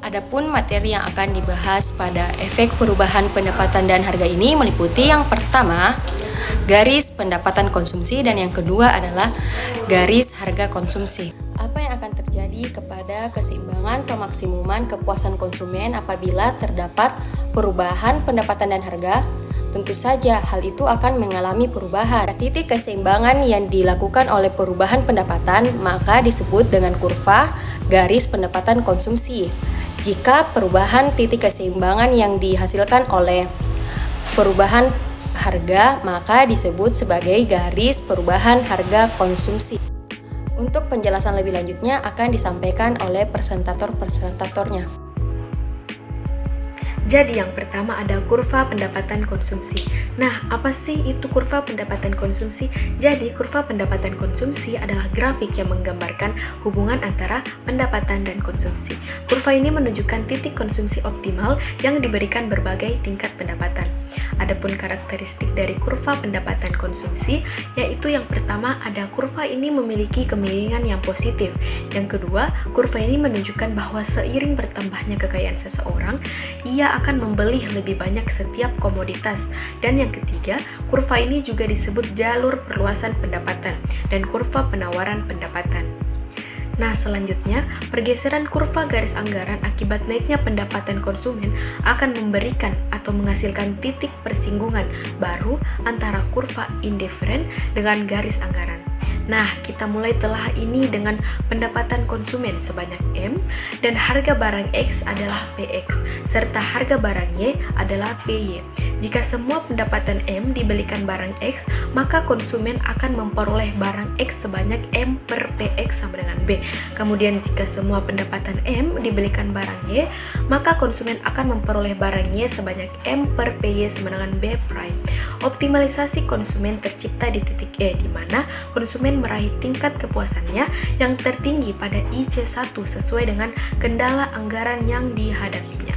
Adapun materi yang akan dibahas pada efek perubahan pendapatan dan harga ini meliputi yang pertama, garis pendapatan konsumsi, dan yang kedua adalah garis harga konsumsi. Apa yang akan terjadi kepada keseimbangan pemaksimuman kepuasan konsumen apabila terdapat perubahan pendapatan dan harga? Tentu saja hal itu akan mengalami perubahan. Titik keseimbangan yang dilakukan oleh perubahan pendapatan maka disebut dengan kurva garis pendapatan konsumsi. Jika perubahan titik keseimbangan yang dihasilkan oleh perubahan harga maka disebut sebagai garis perubahan harga konsumsi. Untuk penjelasan lebih lanjutnya akan disampaikan oleh presentatornya. Jadi yang pertama ada kurva pendapatan konsumsi. Nah, apa sih itu kurva pendapatan konsumsi? Jadi kurva pendapatan konsumsi adalah grafik yang menggambarkan hubungan antara pendapatan dan konsumsi. Kurva ini menunjukkan titik konsumsi optimal yang diberikan berbagai tingkat pendapatan. Adapun karakteristik dari kurva pendapatan konsumsi, yaitu yang pertama ada kurva ini memiliki kemiringan yang positif. Yang kedua, kurva ini menunjukkan bahwa seiring bertambahnya kekayaan seseorang, ia akan membeli lebih banyak setiap komoditas. Dan yang ketiga, kurva ini juga disebut jalur perluasan pendapatan dan kurva penawaran pendapatan. Nah, selanjutnya, pergeseran kurva garis anggaran akibat naiknya pendapatan konsumen akan memberikan atau menghasilkan titik persinggungan baru antara kurva indiferen dengan garis anggaran. Nah, kita mulai telah ini dengan pendapatan konsumen sebanyak M dan harga barang X adalah PX, serta harga barang Y adalah PY. Jika semua pendapatan M dibelikan barang X, maka konsumen akan memperoleh barang X sebanyak M per PX sama dengan B. Kemudian jika semua pendapatan M dibelikan barang Y, maka konsumen akan memperoleh barang Y sebanyak M per PY sama dengan B prime. Optimalisasi konsumen tercipta di titik E, di mana konsumen meraih tingkat kepuasannya yang tertinggi pada IC1 sesuai dengan kendala anggaran yang dihadapinya.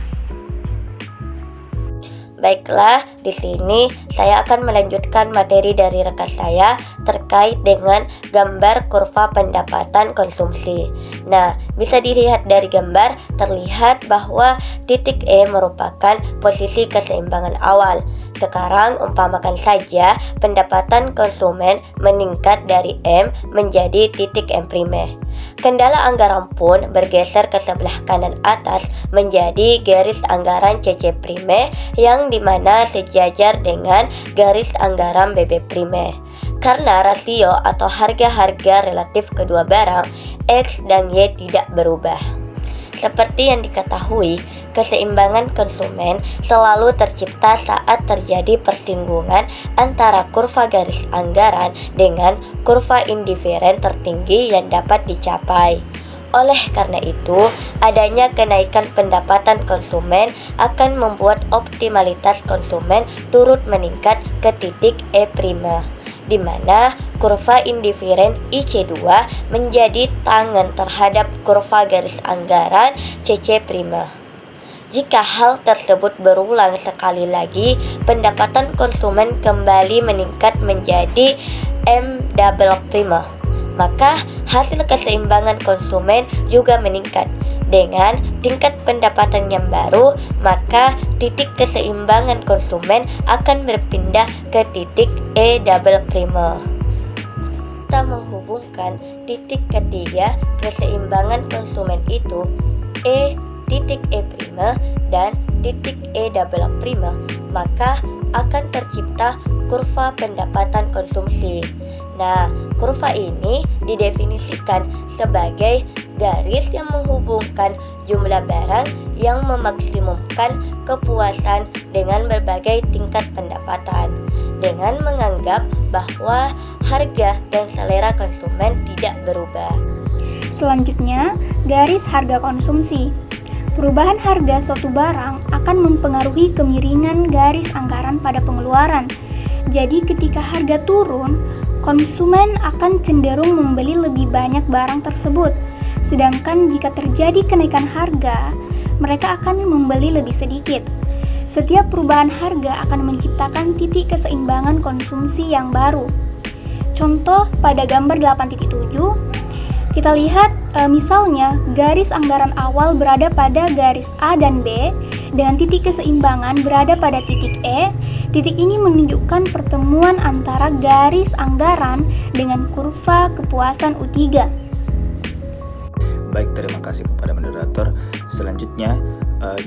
Baiklah, di sini saya akan melanjutkan materi dari rekan saya terkait dengan gambar kurva pendapatan konsumsi. Nah, bisa dilihat dari gambar, terlihat bahwa titik E merupakan posisi keseimbangan awal. Sekarang umpamakan saja pendapatan konsumen meningkat dari M menjadi titik M'. Kendala anggaran pun bergeser ke sebelah kanan atas menjadi garis anggaran CC' yang dimana sejajar dengan garis anggaran BB'. Karena rasio atau harga-harga relatif kedua barang X dan Y tidak berubah. Seperti yang diketahui, keseimbangan konsumen selalu tercipta saat terjadi persinggungan antara kurva garis anggaran dengan kurva indiferen tertinggi yang dapat dicapai. Oleh karena itu, adanya kenaikan pendapatan konsumen akan membuat optimalitas konsumen turut meningkat ke titik E', di mana kurva indiferen IC2 menjadi tangan terhadap kurva garis anggaran CC'. Jika hal tersebut berulang sekali lagi, pendapatan konsumen kembali meningkat menjadi M', maka hasil keseimbangan konsumen juga meningkat. Dengan tingkat pendapatan yang baru, maka titik keseimbangan konsumen akan berpindah ke titik E'. Kita menghubungkan titik ketiga keseimbangan konsumen itu titik E' dan titik E', maka akan tercipta kurva pendapatan konsumsi. Nah, kurva ini didefinisikan sebagai garis yang menghubungkan jumlah barang yang memaksimumkan kepuasan dengan berbagai tingkat pendapatan, dengan menganggap bahwa harga dan selera konsumen tidak berubah. Selanjutnya, garis harga konsumsi. Perubahan harga suatu barang akan mempengaruhi kemiringan garis anggaran pada pengeluaran. Jadi ketika harga turun, konsumen akan cenderung membeli lebih banyak barang tersebut. Sedangkan jika terjadi kenaikan harga, mereka akan membeli lebih sedikit. Setiap perubahan harga akan menciptakan titik keseimbangan konsumsi yang baru. Contoh pada gambar 8.7, Kita lihat misalnya garis anggaran awal berada pada garis A dan B dengan titik keseimbangan berada pada titik E. Titik ini menunjukkan pertemuan antara garis anggaran dengan kurva kepuasan U3. Baik, terima kasih kepada moderator. Selanjutnya,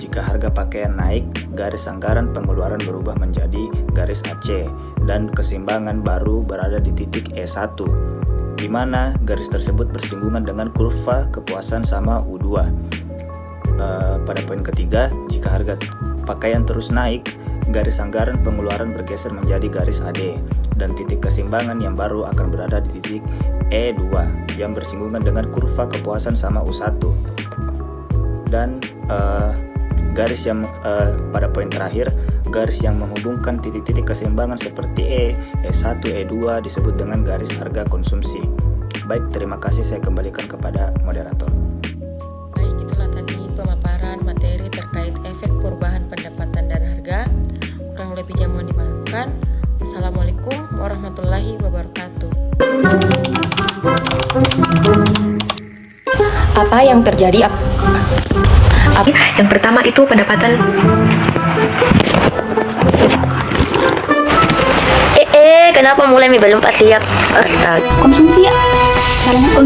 jika harga pakaian naik, garis anggaran pengeluaran berubah menjadi garis AC dan keseimbangan baru berada di titik E1, di mana garis tersebut bersinggungan dengan kurva kepuasan sama U2. Pada poin ketiga, jika harga pakaian terus naik, garis anggaran pengeluaran bergeser menjadi garis AD dan titik keseimbangan yang baru akan berada di titik E2 yang bersinggungan dengan kurva kepuasan sama U1. Dan garis yang pada poin terakhir, garis yang menghubungkan titik-titik keseimbangan seperti E, E1, E2 disebut dengan garis harga konsumsi. Baik, terima kasih, saya kembalikan kepada moderator. Baik, itulah tadi pemaparan materi terkait efek perubahan pendapatan dan harga. Kurang lebihnya mohon dimaafkan. Assalamualaikum warahmatullahi wabarakatuh. Apa yang terjadi? Yang pertama itu pendapatan. Kenapa mulai belum pas siap? Astaga. Konsumsi ya. Caranya